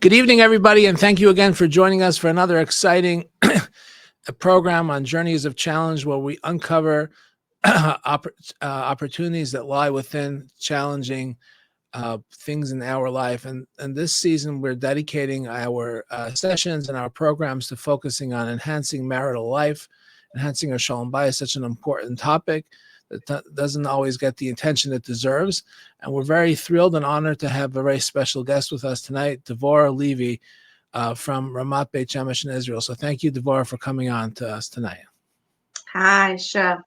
Good evening, everybody, and thank you again for joining us for another exciting program on Journeys of Challenge, where we uncover opportunities that lie within challenging things in our life. And this season, we're dedicating our sessions and our programs to focusing on enhancing marital life, enhancing our shalom bayis, such an important topic that doesn't always get the attention it deserves. And we're very thrilled and honored to have a very special guest with us tonight, Devora Levy from Ramat Beit Shemesh in Israel. So thank you, Devora, for coming on to us tonight. Hi, sure.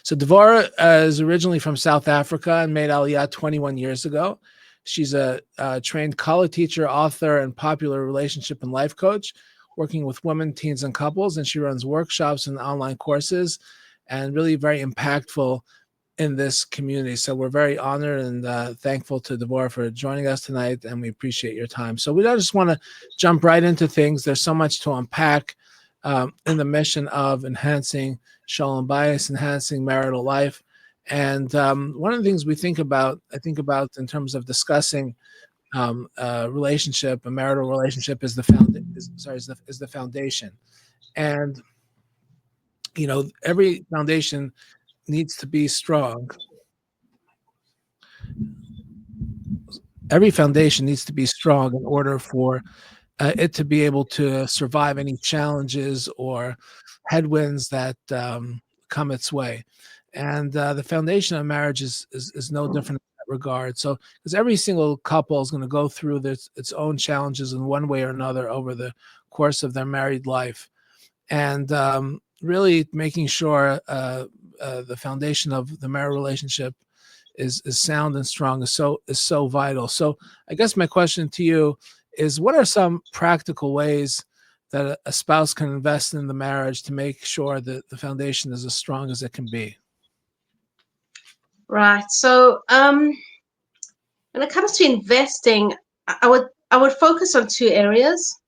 So Devora is originally from South Africa and made Aliyah 21 years ago. She's a trained college teacher, author, and popular relationship and life coach, working with women, teens, and couples. And she runs workshops and online courses, and really very impactful in this community. So we're very honored and thankful to Devora for joining us tonight, and we appreciate your time. So we just want to jump right into things. There's so much to unpack in the mission of enhancing shalom bayis, enhancing marital life. And one of the things I think about in terms of discussing a relationship, a marital relationship, is the foundation. And every foundation needs to be strong. Every foundation needs to be strong in order for it to be able to survive any challenges or headwinds that come its way. And the foundation of marriage is no different in that regard. So, because every single couple is going to go through its own challenges in one way or another over the course of their married life. And really making sure the foundation of the marital relationship is sound and strong is so vital. So I guess my question to you is, what are some practical ways that a spouse can invest in the marriage to make sure that the foundation is as strong as it can be? Right. So when it comes to investing, I would focus on two areas.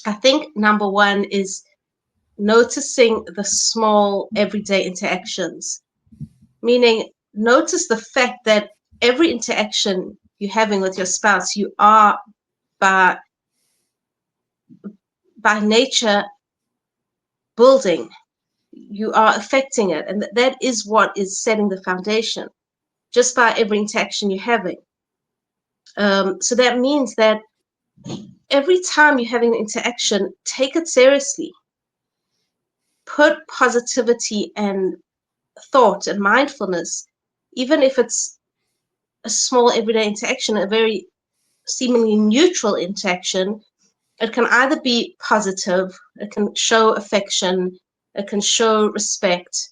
I think number one is noticing the small everyday interactions, meaning notice the fact that every interaction you're having with your spouse, you are by nature building, you are affecting it, and that is what is setting the foundation just by every interaction you're having. So that means that every time you're having an interaction, take it seriously. Put positivity and thought and mindfulness, even if it's a small everyday interaction, a very seemingly neutral interaction. It can either be positive, it can show affection, it can show respect,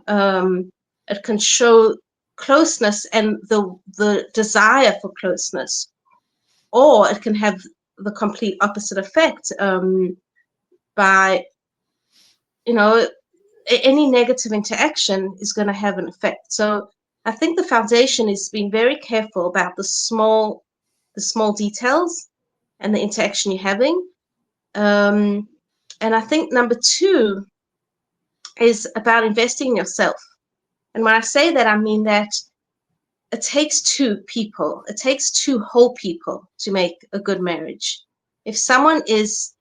it can show closeness and the desire for closeness, or it can have the complete opposite effect by any negative interaction is going to have an effect. So I think the foundation is being very careful about the small details and the interaction you're having. And I think number two is about investing in yourself. And when I say that, I mean that it takes two people, it takes two whole people to make a good marriage. If someone is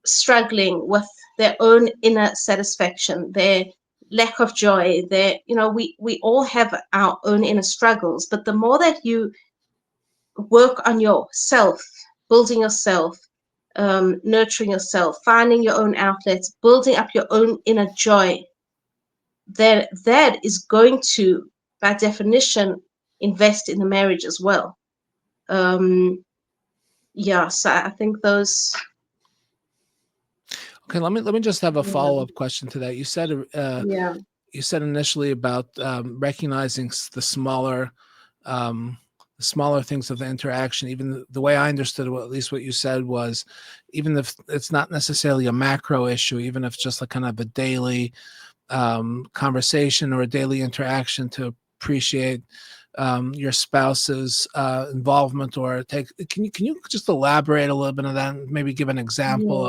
struggling with their own inner satisfaction, their lack of joy, we all have our own inner struggles, but the more that you work on yourself, building yourself, nurturing yourself, finding your own outlets, building up your own inner joy, that is going to, by definition, invest in the marriage as well. So I think those. Okay, let me just have a follow-up question to that. You said you said initially about recognizing the smaller things of the interaction. Even the way I understood it, at least what you said was, even if it's not necessarily a macro issue, even if it's just like kind of a daily conversation or a daily interaction, to appreciate your spouse's involvement, or can you just elaborate a little bit on that and maybe give an example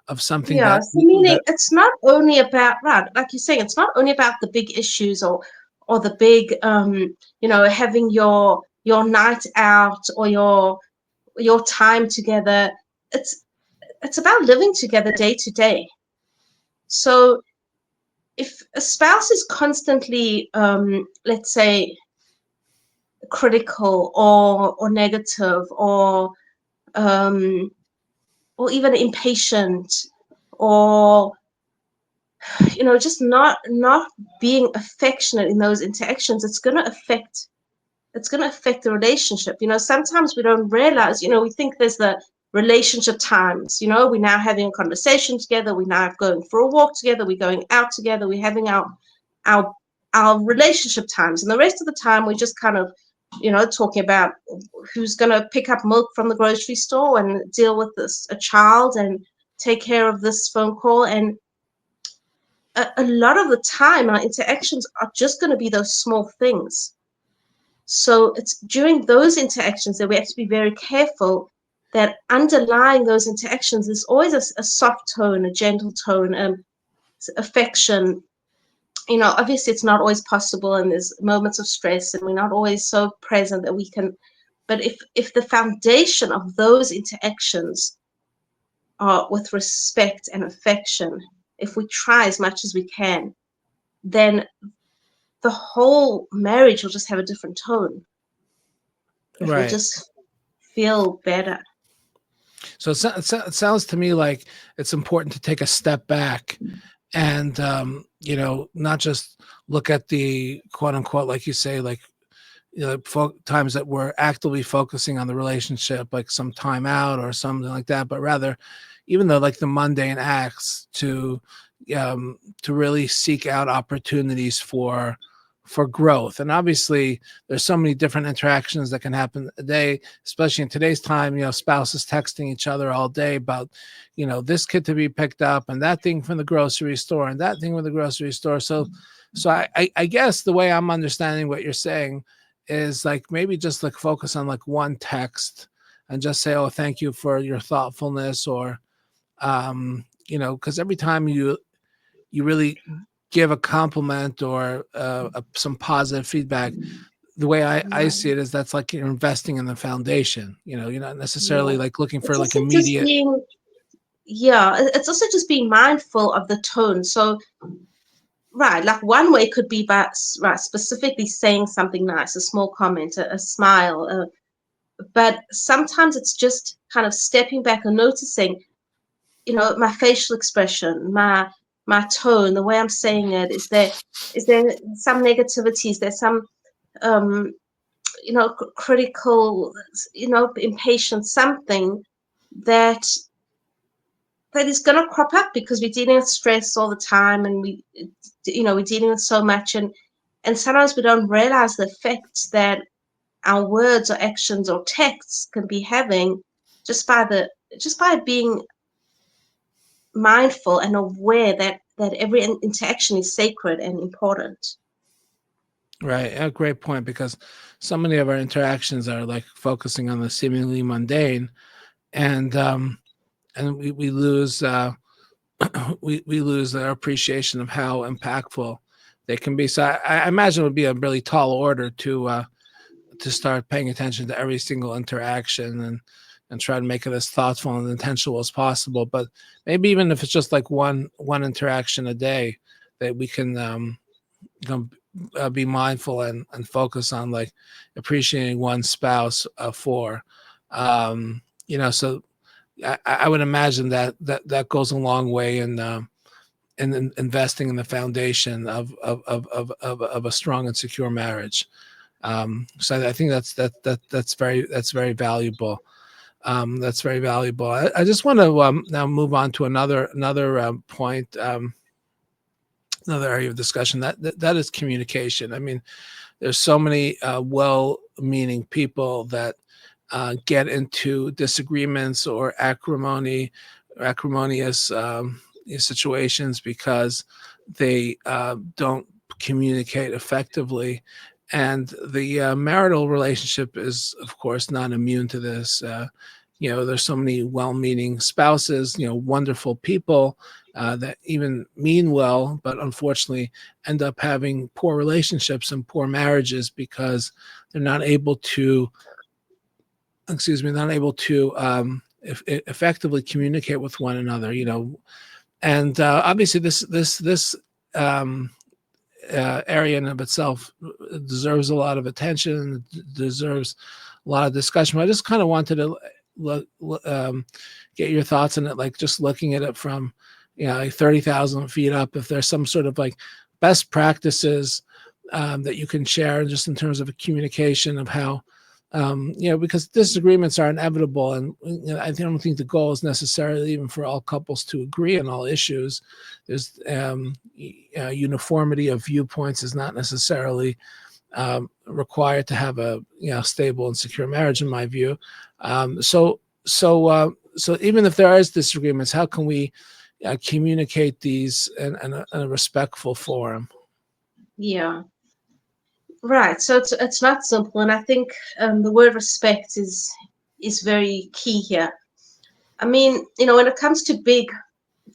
of something so meaning it's not only about, right, like you're saying, it's not only about the big issues or the big having your night out or your your time together. It's about living together day to day. So if a spouse is constantly, let's say, critical or negative um, or even impatient, or just not being affectionate in those interactions, it's going to affect the relationship. Sometimes we don't realize, we think there's the relationship times. We're now having a conversation together, we're now going for a walk together, we're going out together, we're having our our relationship times, and the rest of the time we're just kind of talking about who's going to pick up milk from the grocery store and deal with a child and take care of this phone call. And a lot of the time our interactions are just going to be those small things. So it's during those interactions that we have to be very careful that underlying those interactions is always a soft tone, a gentle tone, affection. Obviously it's not always possible, and there's moments of stress, and we're not always so present that we can. But if the foundation of those interactions are with respect and affection, if we try as much as we can, then the whole marriage will just have a different tone. It will Right. just feel better. So it sounds to me like it's important to take a step back and, not just look at the quote unquote, like you say, like, times that we're actively focusing on the relationship, like some time out or something like that, but rather even though like the mundane acts to really seek out opportunities for growth. And obviously there's so many different interactions that can happen a day, especially in today's time. Spouses texting each other all day about this kid to be picked up and that thing from the grocery store and that thing from the grocery store. So I guess the way I'm understanding what you're saying is like maybe just like focus on like one text and just say, oh, thank you for your thoughtfulness, or because every time you really give a compliment or some positive feedback, the way I see it is that's like you're investing in the foundation. You're not necessarily Yeah. like looking for It's like also just immediate. being, yeah, it's also just being mindful of the tone. So, right, like one way could be by specifically saying something nice, a small comment, a smile. But sometimes it's just kind of stepping back and noticing, my facial expression, my tone, the way I'm saying it. Is there some negativity? Is there some critical, impatient, something that is going to crop up because we're dealing with stress all the time, and we're dealing with so much, and sometimes we don't realize the effects that our words or actions or texts can be having just by being mindful and aware that every interaction is sacred and important. Right, a great point, because so many of our interactions are like focusing on the seemingly mundane, and we lose we lose our appreciation of how impactful they can be. So I imagine it would be a really tall order to start paying attention to every single interaction and try to make it as thoughtful and intentional as possible. But maybe even if it's just like one interaction a day, that we can be mindful and focus on like appreciating one spouse for. So I would imagine that goes a long way in investing in the foundation of a strong and secure marriage. So I think that's very valuable. That's very valuable. I just want to now move on to another point, another area of discussion, that is communication. I mean, there's so many well-meaning people that get into disagreements or acrimonious situations because they don't communicate effectively. And the marital relationship is, of course, not immune to this. There's so many well-meaning spouses, wonderful people that even mean well, but unfortunately end up having poor relationships and poor marriages because they're not able to not able to effectively communicate with one another, and obviously this area in of itself deserves a lot of attention, deserves a lot of discussion. But I just kind of wanted to get your thoughts on it, like just looking at it from, like 30,000 feet up, if there's some sort of like best practices that you can share just in terms of a communication of how, because disagreements are inevitable, and I don't think the goal is necessarily even for all couples to agree on all issues. There's uniformity of viewpoints is not necessarily required to have a stable and secure marriage, in my view. So even if there is disagreements, how can we communicate these in a respectful forum? Yeah. Right. So it's not simple, and I think the word respect is very key here. I mean, when it comes to big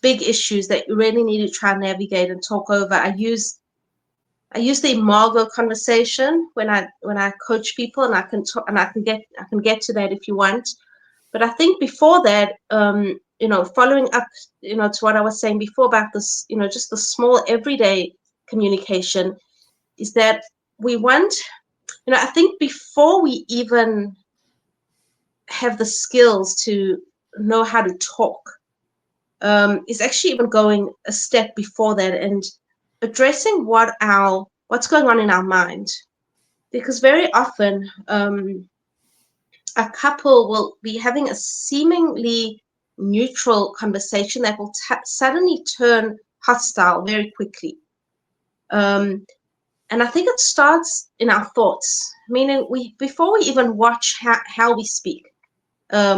issues that you really need to try and navigate and talk over, I use the imago conversation when I coach people, and I can talk, and I can get to that if you want. But I think before that, following up, to what I was saying before about this, just the small everyday communication, is that we want, I think before we even have the skills to know how to talk, is actually even going a step before that and addressing what's going on in our mind. Because very often a couple will be having a seemingly neutral conversation that will suddenly turn hostile very quickly. And I think it starts in our thoughts, meaning before we even watch how we speak,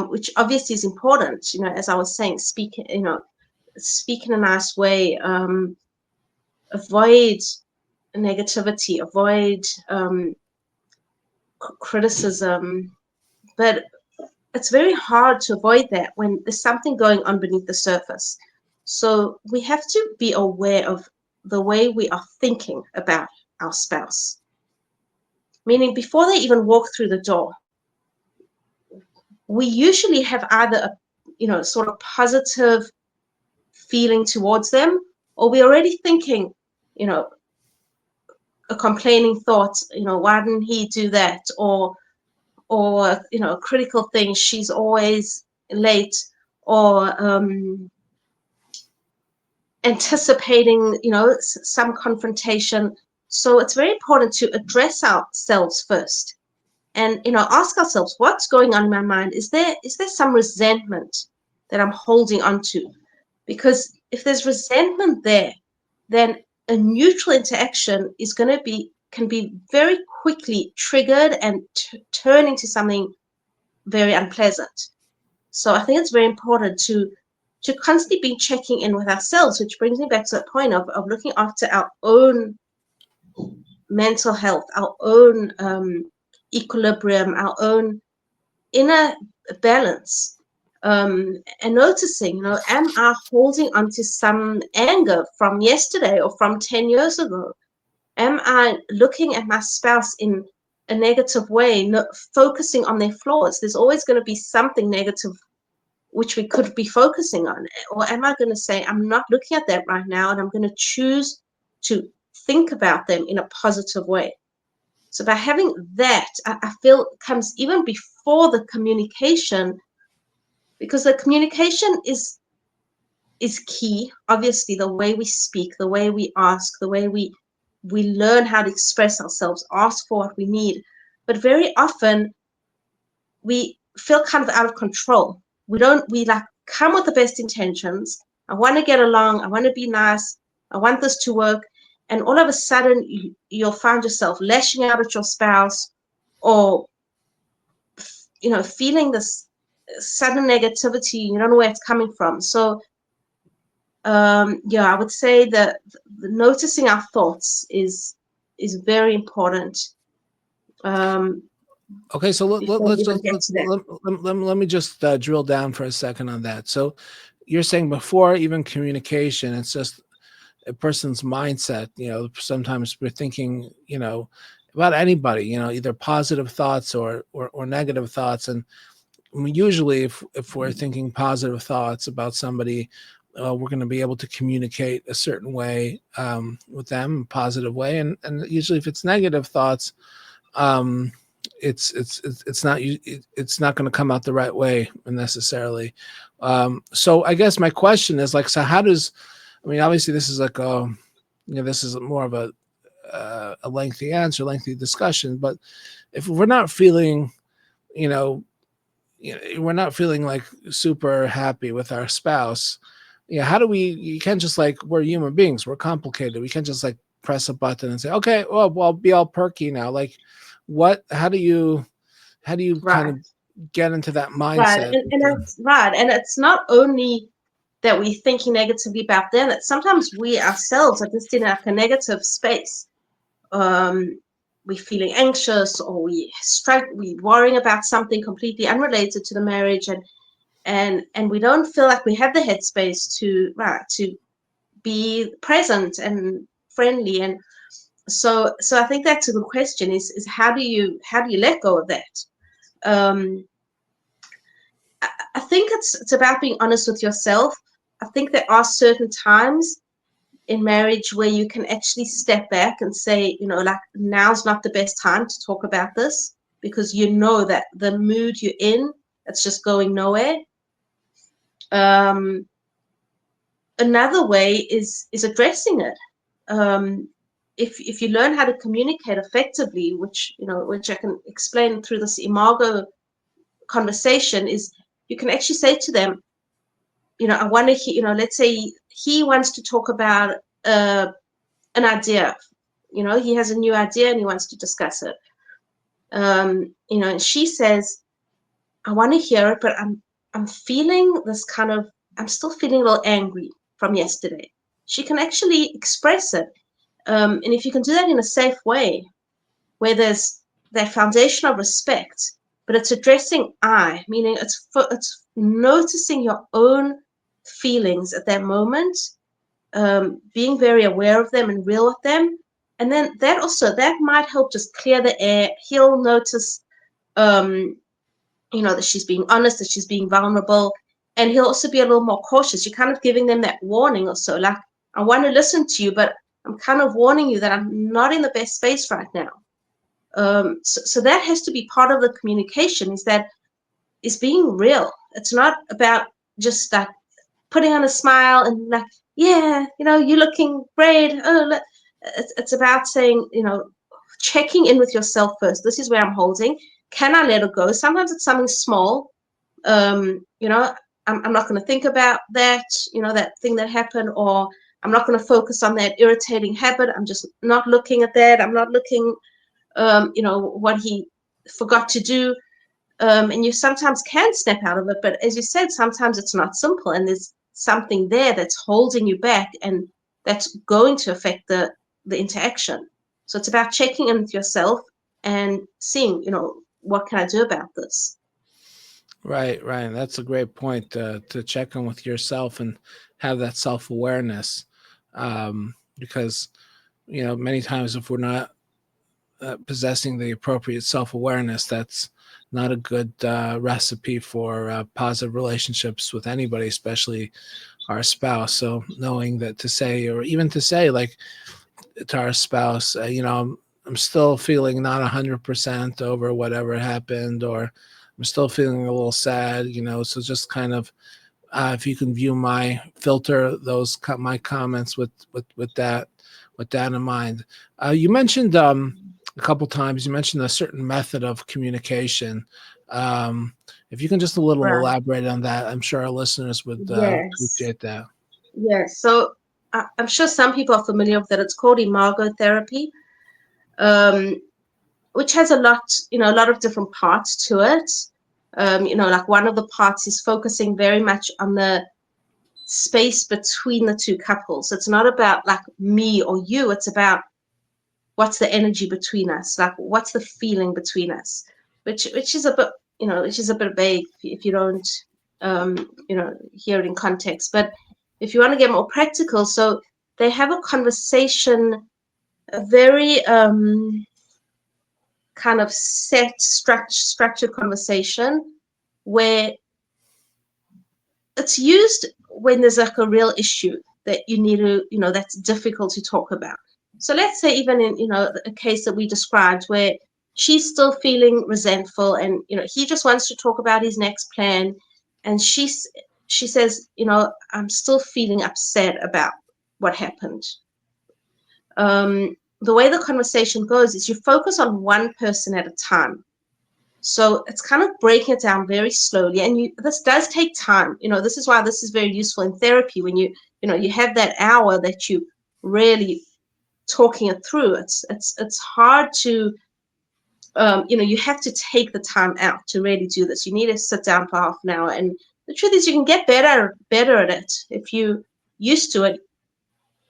which obviously is important, as I was saying, speak in a nice way, avoid negativity, avoid criticism. But it's very hard to avoid that when there's something going on beneath the surface. So we have to be aware of the way we are thinking about our spouse. Meaning before they even walk through the door, we usually have either a sort of positive feeling towards them, or we're already thinking, a complaining thought, why didn't he do that? Or a critical thing, she's always late, or anticipating, some confrontation. So it's very important to address ourselves first and, ask ourselves, what's going on in my mind? Is there some resentment that I'm holding on to? Because if there's resentment there, then a neutral interaction can be very quickly triggered and turn into something very unpleasant. So I think it's very important to constantly be checking in with ourselves, which brings me back to that point of looking after our own mental health, our own equilibrium, our own inner balance, and noticing, am I holding on to some anger from yesterday or from 10 years ago? Am I looking at my spouse in a negative way, focusing on their flaws? There's always going to be something negative which we could be focusing on. Or am I going to say, I'm not looking at that right now, and I'm going to choose to think about them in a positive way? So by having that, I feel comes even before the communication, because the communication is key. Obviously, the way we speak, the way we ask, the way we learn how to express ourselves, ask for what we need. But very often we feel kind of out of control. We like come with the best intentions. I want to get along. I want to be nice. I want this to work. And all of a sudden you'll find yourself lashing out at your spouse, or, feeling this sudden negativity. You don't know where it's coming from. So, I would say that noticing our thoughts is very important. Okay, so let me just drill down for a second on that. So you're saying before even communication, it's just a person's mindset. Sometimes we're thinking, about anybody, either positive thoughts or negative thoughts. And usually if we're thinking positive thoughts about somebody, we're going to be able to communicate a certain way with them, a positive way. And usually if it's negative thoughts, it's not going to come out the right way necessarily. So I guess my question is like, so how does, obviously this is like this is more of a lengthy answer, lengthy discussion, but if we're not feeling, we're not feeling like super happy with our spouse, how do you can't just like, we're human beings, we're complicated. We can't just like press a button and say, okay, well, I'll be all perky now. Like how do you kind of get into that mindset? And that's right. And it's not only that we're thinking negatively about them, that sometimes we ourselves are just in like a negative space. We're feeling anxious, or we're worrying about something completely unrelated to the marriage, and we don't feel like we have the headspace to be present and friendly. And so I think that's a good question, is how do you let go of that? I think it's about being honest with yourself. I think there are certain times in marriage where you can actually step back and say, like, now's not the best time to talk about this, because that the mood you're in, it's just going nowhere. Another way is addressing it. If you learn how to communicate effectively, which I can explain through this imago conversation, is you can actually say to them, I want to hear, let's say he wants to talk about an idea. He has a new idea and he wants to discuss it. And she says, I want to hear it, but I'm feeling this kind of, I'm still feeling a little angry from yesterday. She can actually express it. And if you can do that in a safe way, where there's that foundation of respect, but it's addressing I, meaning it's noticing your own feelings at that moment, being very aware of them and real with them. And then that might help just clear the air. He'll notice, that she's being honest, that she's being vulnerable, and he'll also be a little more cautious. You're kind of giving them that warning also, like, I want to listen to you, but I'm kind of warning you that I'm not in the best space right now. So that has to be part of the communication, is being real. It's not about just like putting on a smile and like, yeah, you're looking great. Oh, it's about saying, checking in with yourself first. This is where I'm holding. Can I let it go? Sometimes it's something small. I'm not going to think about that, that thing that happened, or I'm not going to focus on that irritating habit. I'm just not looking at that. I'm not looking, what he forgot to do. And you sometimes can snap out of it. But as you said, sometimes it's not simple, and there's something there that's holding you back, and that's going to affect the interaction. So it's about checking in with yourself and seeing, what can I do about this? Right. That's a great point, to check in with yourself and have that self-awareness. Because, many times if we're not possessing the appropriate self-awareness, that's not a good recipe for positive relationships with anybody, especially our spouse. So knowing that to say, or even to say like to our spouse, I'm still feeling not 100% over whatever happened, or I'm still feeling a little sad, so just kind of, if you can view filter my comments with that in mind. You mentioned a couple times, you mentioned a certain method of communication. If you can just a little elaborate on that, I'm sure our listeners would appreciate that. Yes. So I'm sure some people are familiar with it. It's called imago therapy, which has a lot of different parts to it. Like one of the parts is focusing very much on the space between the two couples. It's not about like me or you. It's about what's the energy between us, like what's the feeling between us, which is a bit vague if you don't hear it in context. But if you want to get more practical, so they have a conversation, a very kind of set structured conversation where it's used when there's like a real issue that you need to, that's difficult to talk about. So let's say even in, a case that we described where she's still feeling resentful and, he just wants to talk about his next plan. And she says, I'm still feeling upset about what happened. The way the conversation goes is you focus on one person at a time. So it's kind of breaking it down very slowly. And this does take time. This is why this is very useful in therapy when you have that hour that you really talking it through. It's hard to, you have to take the time out to really do this. You need to sit down for half an hour. And the truth is you can get better at it. If you used to it,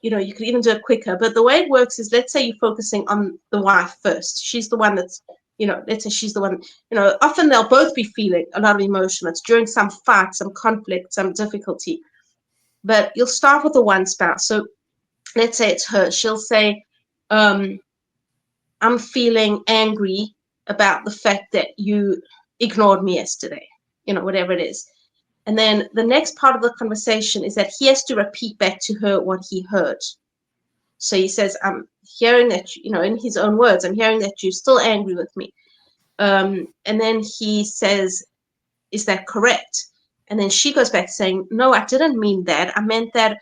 you could even do it quicker. But the way it works is, let's say you're focusing on the wife first. She's the one that's, let's say she's the one, often they'll both be feeling a lot of emotion. It's during some fight, some conflict, some difficulty. But you'll start with the one spouse. So let's say it's her. She'll say, I'm feeling angry about the fact that you ignored me yesterday, whatever it is. And then the next part of the conversation is that he has to repeat back to her what he heard. So he says, I'm hearing that, in his own words, I'm hearing that you're still angry with me. And then he says, is that correct? And then she goes back saying, no, I didn't mean that. I meant that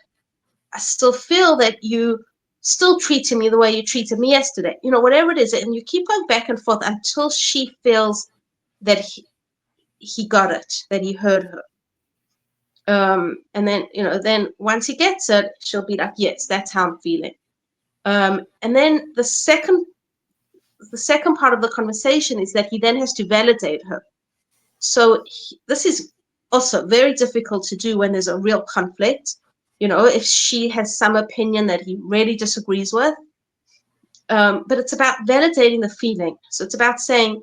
I still feel that you still treated me the way you treated me yesterday. Whatever it is. And you keep going back and forth until she feels that he got it, that he heard her. And then, then once he gets it, she'll be like, yes, that's how I'm feeling. And then the second part of the conversation is that he then has to validate her. So this is also very difficult to do when there's a real conflict. If she has some opinion that he really disagrees with. But it's about validating the feeling. So it's about saying,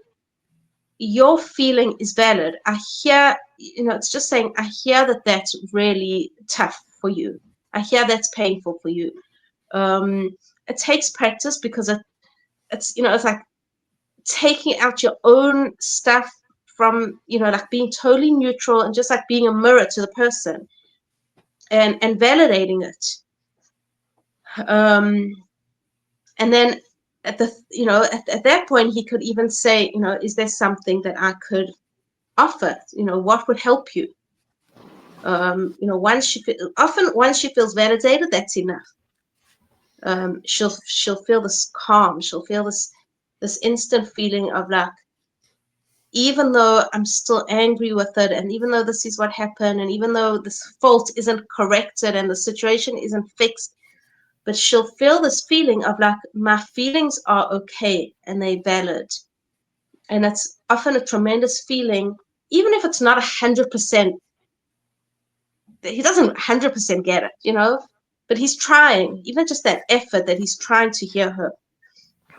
your feeling is valid. I hear, it's just saying, I hear that that's really tough for you. I hear that's painful for you. It takes practice because it's it's like taking out your own stuff from, like being totally neutral and just like being a mirror to the person and validating it. And then at the, at that point, he could even say, is there something that I could offer? What would help you? Once she feels validated, that's enough. She'll feel this calm. She'll feel this instant feeling of like, even though I'm still angry with it, and even though this is what happened, and even though this fault isn't corrected and the situation isn't fixed, but she'll feel this feeling of like, my feelings are okay and they're valid. And it's often a tremendous feeling, even if it's not 100%. He doesn't 100% get it, but he's trying, even just that effort that he's trying to hear her.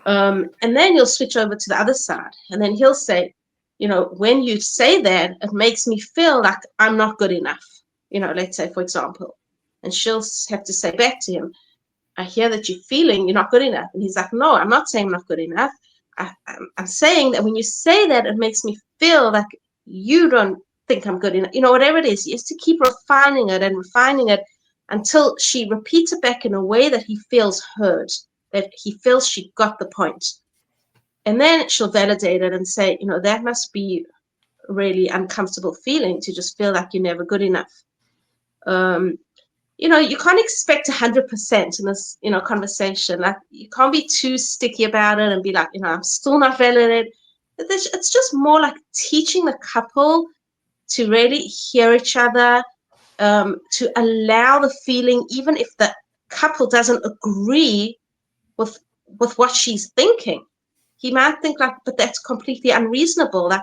And then you'll switch over to the other side, and then he'll say, when you say that, it makes me feel like I'm not good enough, let's say, for example. And she'll have to say back to him, I hear that you're feeling you're not good enough. And he's like, no, I'm not saying I'm not good enough. I'm saying that when you say that, it makes me feel like you don't think I'm good enough. Whatever it is, he has to keep refining it until she repeats it back in a way that he feels heard, that he feels she got the point. And then she'll validate it and say, that must be a really uncomfortable feeling to just feel like you're never good enough. You can't expect 100% in this, conversation. Like, you can't be too sticky about it and be like, I'm still not validated. It's just more like teaching the couple to really hear each other, to allow the feeling, even if the couple doesn't agree with what she's thinking. He might think like, but that's completely unreasonable. Like,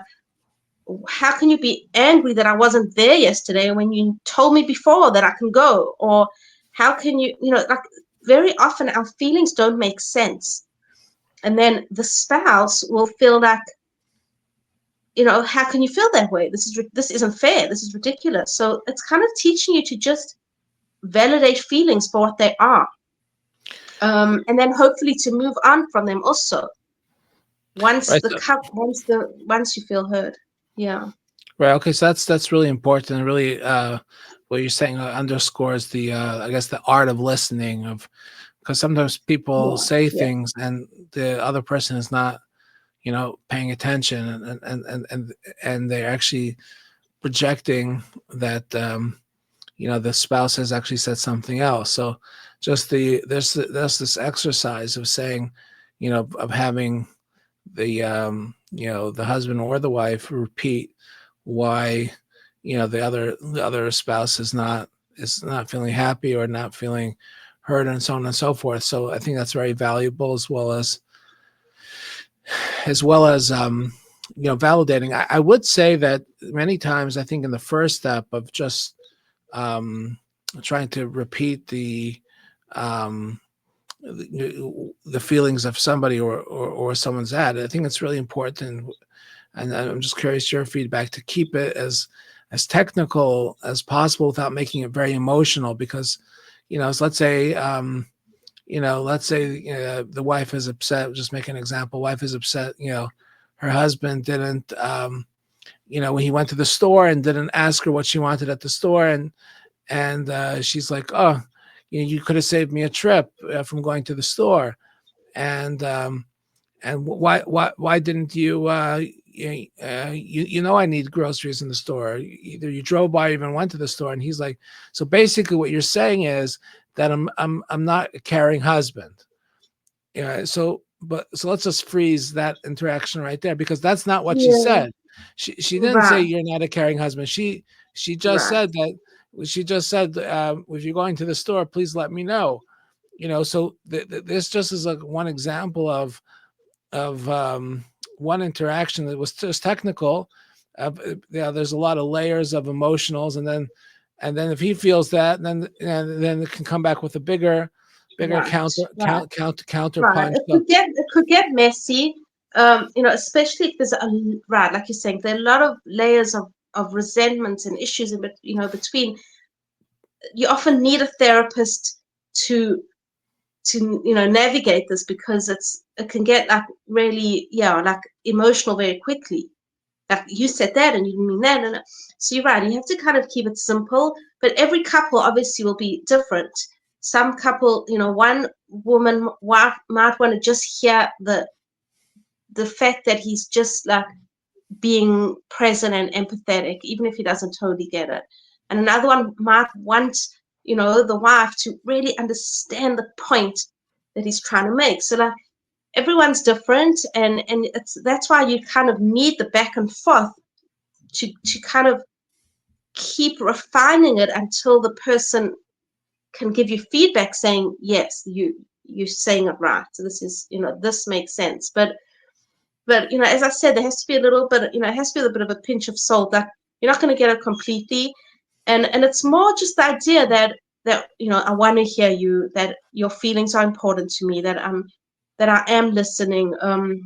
how can you be angry that I wasn't there yesterday when you told me before that I can go? Or how can you, like, very often our feelings don't make sense. And then the spouse will feel like, how can you feel that way? This isn't fair. This is ridiculous. So it's kind of teaching you to just validate feelings for what they are. And then hopefully to move on from them also. once Right. the cup, once you feel heard. Yeah. Right. Okay. So that's really important, and really, what you're saying underscores the, I guess, the art of listening. Of Because sometimes people Yeah. say Yeah. things and the other person is not, paying attention, and they're actually projecting that, the spouse has actually said something else. So just there's this exercise of saying, of having the husband or the wife repeat why, the other spouse is not feeling happy or not feeling heard, and so on and so forth. So I think that's very valuable, as well as validating. I would say that many times, I think in the first step of just um, trying to repeat um, the feelings of somebody, or someone's ad, I think it's really important. And I'm just curious your feedback to keep it as technical as possible without making it very emotional. Because, so let's say the wife is upset. Just make an example. Wife is upset. Her husband didn't. When he went to the store and didn't ask her what she wanted at the store, and she's like, "Oh, you could have saved me a trip from going to the store." And why didn't you? I need groceries in the store. Either you drove by or even went to the store. And he's like, so basically, what you're saying is that I'm not a caring husband. Yeah. So let's just freeze that interaction right there, because that's not what she Yeah. said. She didn't say Right. you're not a caring husband. She just Right. said that. She just said, if you're going to the store, please let me know. So this just is like one example of one interaction that was just technical. There's a lot of layers of emotionals, and then if he feels that, then it can come back with a bigger Right. Right. counter Right. punch. It could get messy. Especially if there's right, like you're saying, there are a lot of layers of resentment and issues in between. You often need a therapist to navigate this, because it can get like really, yeah, like emotional very quickly. Like you said that and you didn't mean that, and so you're right. You have to kind of keep it simple, but every couple obviously will be different. Some couple, one woman might want to just hear the fact that he's just like being present and empathetic, even if he doesn't totally get it. And another one might want, the wife to really understand the point that he's trying to make. So like everyone's different, and that's why you kind of need the back and forth to kind of keep refining it until the person can give you feedback saying, yes, you're saying it right. So this is, this makes sense. But as I said, there has to be a little bit, it has to be a bit of a pinch of salt. That you're not going to get it completely, and it's more just the idea that I want to hear you, that your feelings are important to me, that I am listening. And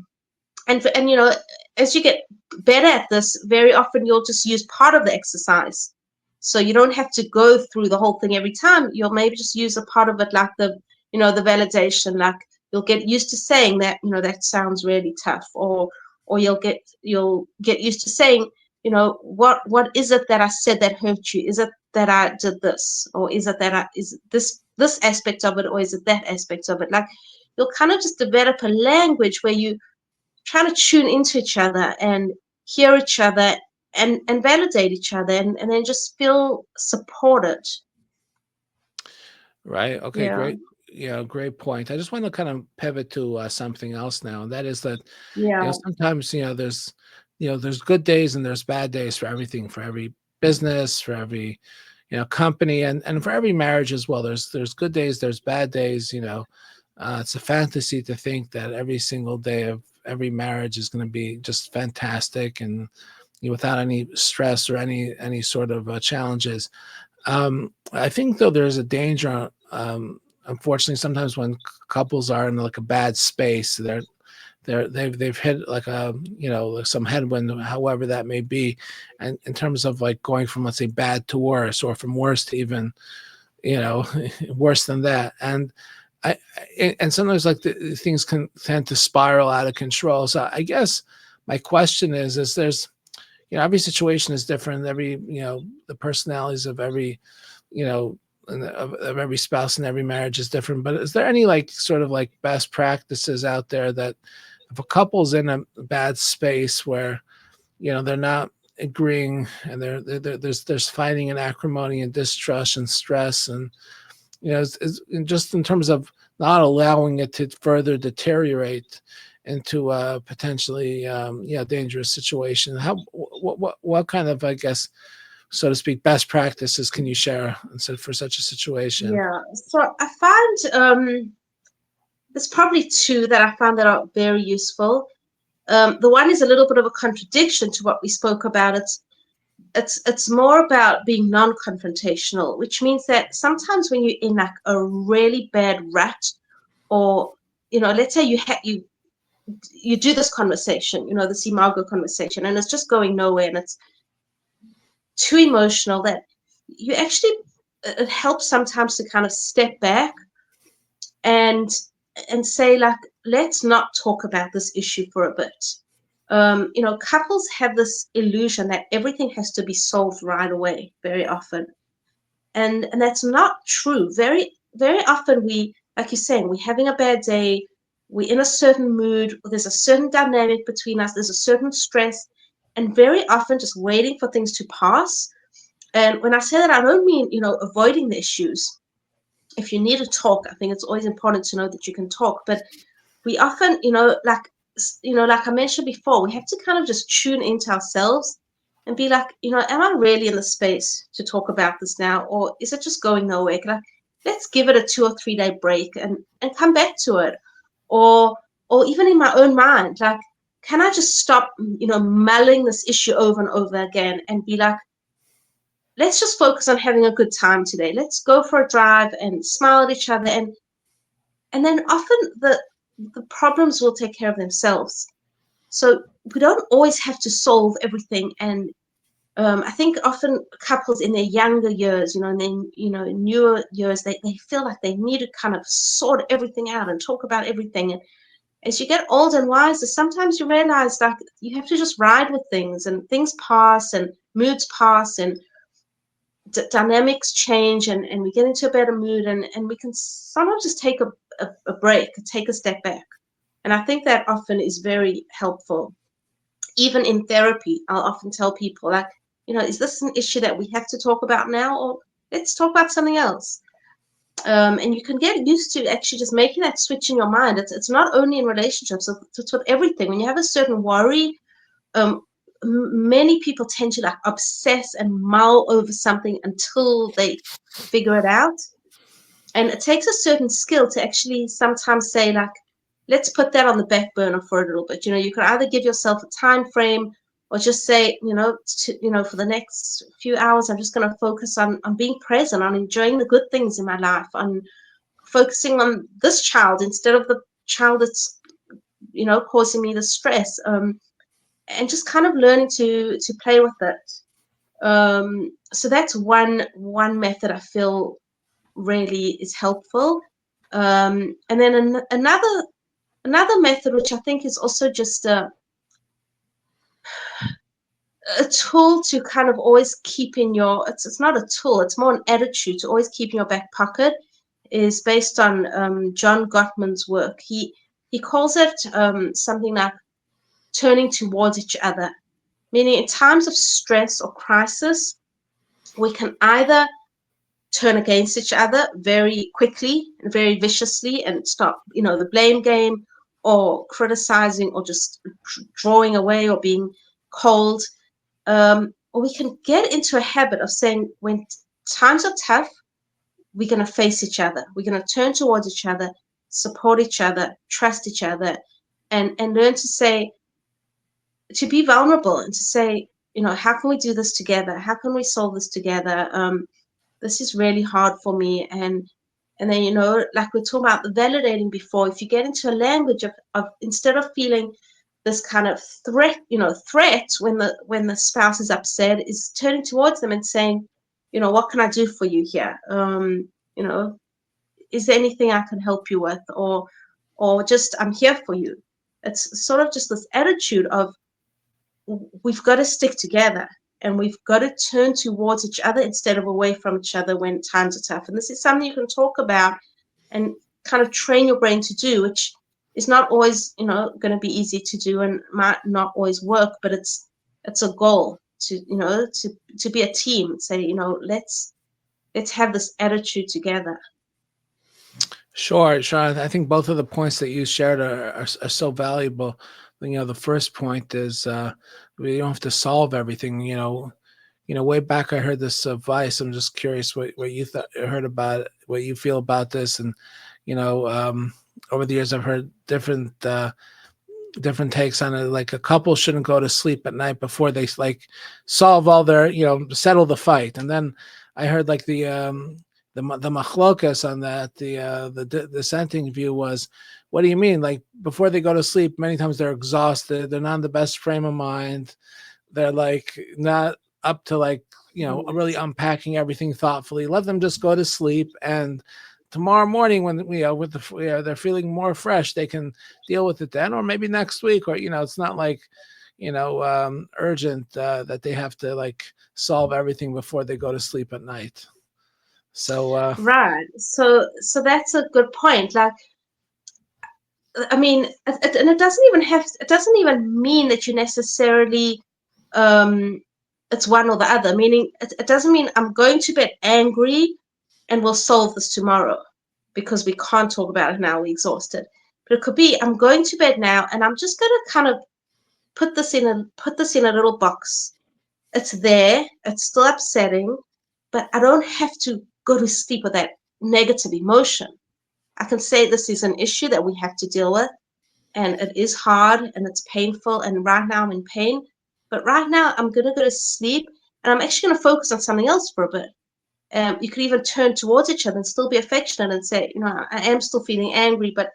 as you get better at this, very often you'll just use part of the exercise, so you don't have to go through the whole thing every time. You'll maybe just use a part of it, like the validation. Like you'll get used to saying that, that sounds really tough, or you'll get used to saying, what is it that I said that hurt you? Is it that I did this, or is it that is this aspect of it, or is it that aspect of it? Like you'll kind of just develop a language where you trying to tune into each other and hear each other, and validate each other, and then just feel supported. Right. Okay. Yeah. Great. Yeah. Great point. I just want to kind of pivot to something else now, and that is that, Yeah. sometimes, there's good days and there's bad days for everything, for every business, for every, company, and for every marriage as well. There's good days, there's bad days. It's a fantasy to think that every single day of every marriage is going to be just fantastic, and without any stress or any sort of challenges. I think, though, there's a danger. Unfortunately, sometimes when couples are in like a bad space, they've hit like like some headwind, however that may be, and in terms of like going from, let's say, bad to worse, or from worse to even, worse than that. And And sometimes like the things can tend to spiral out of control. So I guess my question is there's, every situation is different. Every, the personalities of every, of every spouse and every marriage is different. But is there any like sort of like best practices out there that if a couple's in a bad space where, they're not agreeing and there's fighting and acrimony and distrust and stress and, it's just in terms of not allowing it to further deteriorate into a potentially, dangerous situation. What kind of, I guess, so to speak, best practices can you share for such a situation? Yeah. So I find there's probably two that I found that are very useful. The one is a little bit of a contradiction to what we spoke about. It's more about being non-confrontational, which means that sometimes when you're in like a really bad rut, or let's say you do this conversation, this imago conversation, and it's just going nowhere, and it's too emotional, that you actually, it helps sometimes to kind of step back and say like, let's not talk about this issue for a bit. Couples have this illusion that everything has to be solved right away very often. And that's not true. Very, very often we, like you're saying, we're having a bad day, we're in a certain mood, there's a certain dynamic between us, there's a certain stress, and very often just waiting for things to pass. And when I say that, I don't mean, avoiding the issues. If you need to talk, I think it's always important to know that you can talk. But we often, like I mentioned before, we have to kind of just tune into ourselves and be like, am I really in the space to talk about this now? Or is it just going nowhere? Let's give it a 2 or 3 day break and come back to it. Or even in my own mind, like, can I just stop, mulling this issue over and over again and be like, let's just focus on having a good time today. Let's go for a drive and smile at each other. And then often the problems will take care of themselves. So we don't always have to solve everything. And I think often couples in their younger years, and then, newer years, they feel like they need to kind of sort everything out and talk about everything. And as you get older and wiser, sometimes you realize that you have to just ride with things, and things pass and moods pass and dynamics change, and we get into a better mood, and we can sometimes just take a break, take a step back. And I think that often is very helpful. Even in therapy, I'll often tell people, like, is this an issue that we have to talk about now, or let's talk about something else? And you can get used to actually just making that switch in your mind. It's not only in relationships, it's with everything. When you have a certain worry, many people tend to like obsess and mull over something until they figure it out. And it takes a certain skill to actually sometimes say, like, let's put that on the back burner for a little bit. You can either give yourself a time frame or just say, for the next few hours, I'm just going to focus on being present, on enjoying the good things in my life, on focusing on this child instead of the child that's, causing me the stress. And just kind of learning to play with it. So that's one method I feel really is helpful. And then another method, which I think is also just a tool to kind of always keep in your, it's not a tool, it's more an attitude to always keep in your back pocket, is based on John Gottman's work. He calls it something like turning towards each other, meaning in times of stress or crisis, we can either turn against each other very quickly and very viciously and start, the blame game, or criticizing, or just drawing away or being cold. Or we can get into a habit of saying, when times are tough, we're going to face each other. We're going to turn towards each other, support each other, trust each other, and learn to say, to be vulnerable and to say, how can we do this together? How can we solve this together? This is really hard for me. And then, like we talked about the validating before, if you get into a language of instead of feeling this kind of threat when the spouse is upset, is turning towards them and saying, what can I do for you here? is there anything I can help you with, or just I'm here for you. It's sort of just this attitude of we've got to stick together and we've got to turn towards each other instead of away from each other when times are tough. And this is something you can talk about and kind of train your brain to do, which is not always, going to be easy to do and might not always work, but it's a goal to, to be a team and say, let's have this attitude together. Sure. I think both of the points that you shared are so valuable. The first point is we don't have to solve everything. Way back I heard this advice. I'm just curious what you heard about it, what you feel about this, and over the years I've heard different takes on it. Like a couple shouldn't go to sleep at night before they solve all their settle the fight, and then I heard like the machlokas on that, the dissenting view was, what do you mean? Like before they go to sleep, many times they're exhausted. They're not in the best frame of mind. They're like not up to really unpacking everything thoughtfully. Let them just go to sleep, and tomorrow morning when they're feeling more fresh, they can deal with it then, or maybe next week, or it's not like urgent that they have to solve everything before they go to sleep at night. So right. So that's a good point. Like, I mean, and it doesn't even mean that you necessarily it's one or the other. Meaning, it doesn't mean I'm going to bed angry and we'll solve this tomorrow because we can't talk about it now. We're exhausted. But it could be I'm going to bed now and I'm just going to kind of put this in a little box. It's there. It's still upsetting, but I don't have to go to sleep with that negative emotion. I can say this is an issue that we have to deal with, and it is hard and it's painful, and right now I'm in pain, but right now I'm going to go to sleep and I'm actually going to focus on something else for a bit. You could even turn towards each other and still be affectionate and say, I am still feeling angry, but,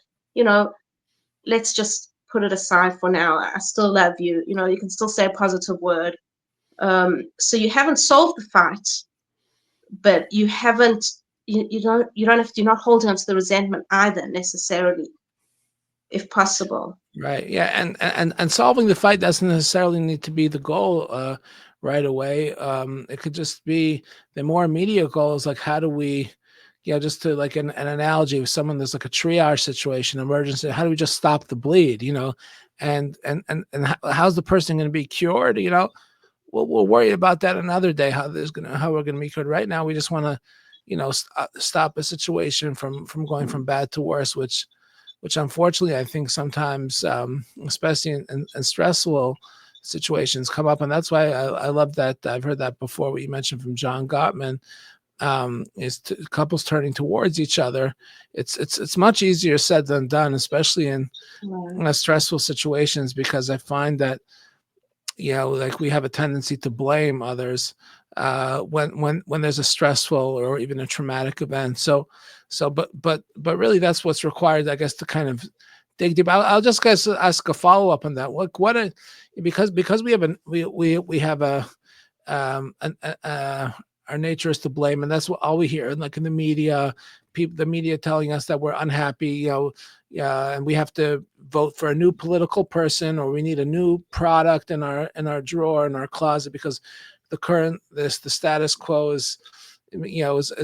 let's just put it aside for now. I still love you. You can still say a positive word. So you haven't solved the fight, but you haven't, you're not holding on to the resentment either necessarily, if possible. Right. Yeah. And solving the fight doesn't necessarily need to be the goal right away. It could just be the more immediate goals, like how do we, just to like an analogy with someone there's like a triage situation, emergency, how do we just stop the bleed, and how's the person going to be cured? We'll worry about that another day, how we're going to be cured. Right now, we just want to, stop a situation from going from bad to worse, which unfortunately I think sometimes, especially in stressful situations, come up. And that's why I love that. I've heard that before, what you mentioned from John Gottman, is couples turning towards each other. It's much easier said than done, especially in stressful situations, because I find that, we have a tendency to blame others when there's a stressful or even a traumatic event. But really that's what's required, I guess, to kind of dig deep. I'll just ask a follow up on that. Because we have our nature is to blame, and that's what all we hear, like in the media, the media telling us that we're unhappy, and we have to vote for a new political person, or we need a new product in our drawer, in our closet, because the status quo is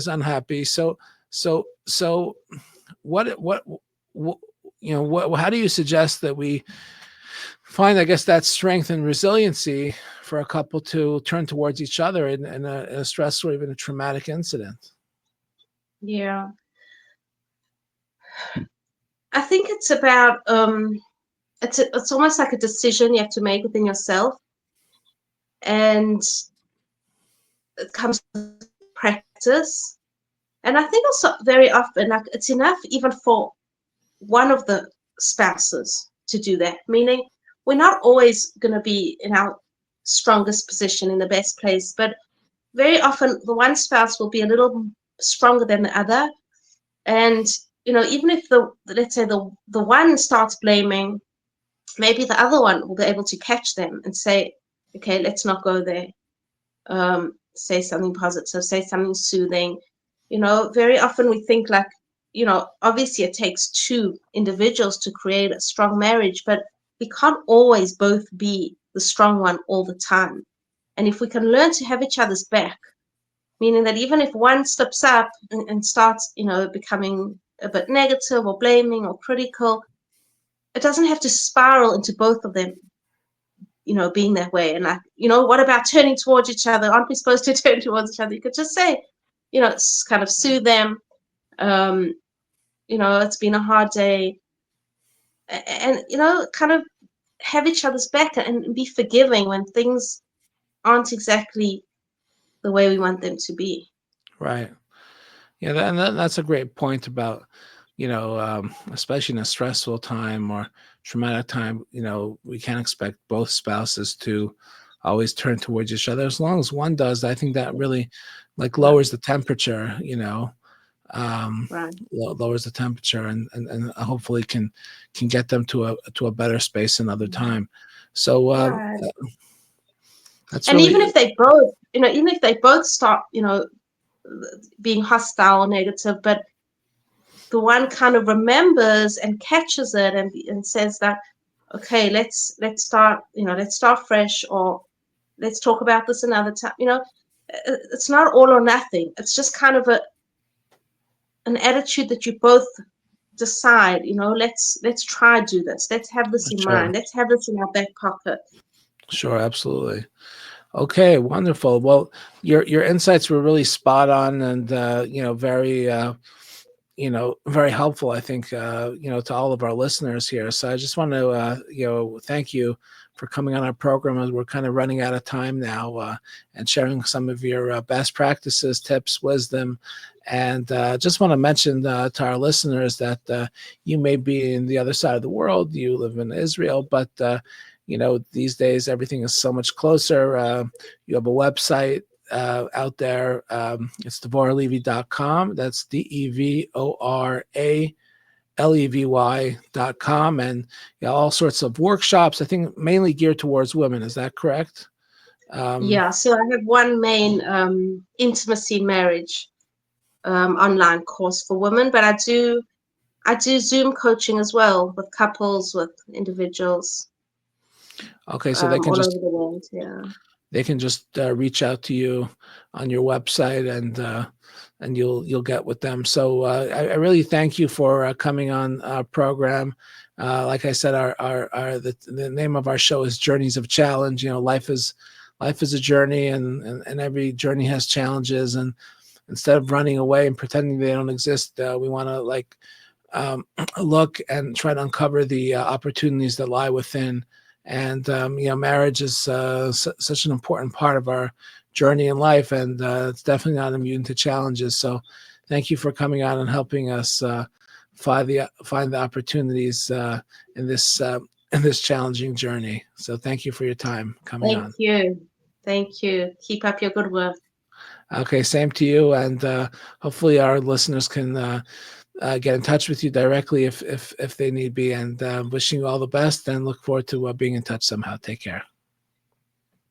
unhappy. So how do you suggest that we find, I guess, that strength and resiliency for a couple to turn towards each other in a stressful or even a traumatic incident? Yeah. I think it's about it's almost like a decision you have to make within yourself, and it comes to practice. And I think also very often, like, it's enough even for one of the spouses to do that. Meaning, we're not always going to be in our strongest position, in the best place, but very often the one spouse will be a little stronger than the other. And even if let's say the one starts blaming, maybe the other one will be able to catch them and say, okay, let's not go there. Say something positive, say something soothing. Very often we think like obviously it takes two individuals to create a strong marriage, but we can't always both be the strong one all the time. And if we can learn to have each other's back, meaning that even if one slips up and starts, becoming a bit negative or blaming or critical, it doesn't have to spiral into both of them, being that way. And like, what about turning towards each other? Aren't we supposed to turn towards each other? You could just say, kind of soothe them. It's been a hard day. And, kind of have each other's back and be forgiving when things aren't exactly the way we want them to be. Right. Yeah, that's a great point about, especially in a stressful time or traumatic time, we can't expect both spouses to always turn towards each other. As long as one does, I think that really lowers the temperature, Right. lowers the temperature and hopefully can get them to a better space another time. So Right. that's And really, even if they both start, being hostile or negative, but the one kind of remembers and catches it and says that, okay, let's start fresh, or let's talk about this another time. It's not all or nothing. It's just kind of an attitude that you both decide, let's try do this. Let's have this in sure, mind. Let's have this in our back pocket. sure, absolutely. Okay, wonderful. Well, your insights were really spot on and very very helpful, I think, to all of our listeners here. So I just want to thank you for coming on our program as we're kind of running out of time now, and sharing some of your best practices, tips, wisdom. And just want to mention to our listeners that you may be in the other side of the world, you live in Israel, but these days everything is so much closer. You have a website out there. It's devoralevy.com. That's DevoraLevy.com. And all sorts of workshops, I think mainly geared towards women. Is that correct? Yeah, so I have one main intimacy marriage online course for women, but I do Zoom coaching as well with couples, with individuals, Okay, so they can all just over the world. Yeah. reach out to you on your website and you'll get with them. So I really thank you for coming on our program. Like I said, the name of our show is Journeys of Challenge. Life is a journey, and every journey has challenges. And instead of running away and pretending they don't exist, we want to look and try to uncover the opportunities that lie within. And marriage is such an important part of our journey in life, and it's definitely not immune to challenges. So thank you for coming on and helping us find the opportunities in this challenging journey. So thank you for your time coming on. Thank you. Keep up your good work. Okay, same to you, and hopefully our listeners can get in touch with you directly if they need be. And wishing you all the best, and look forward to being in touch somehow. Take care.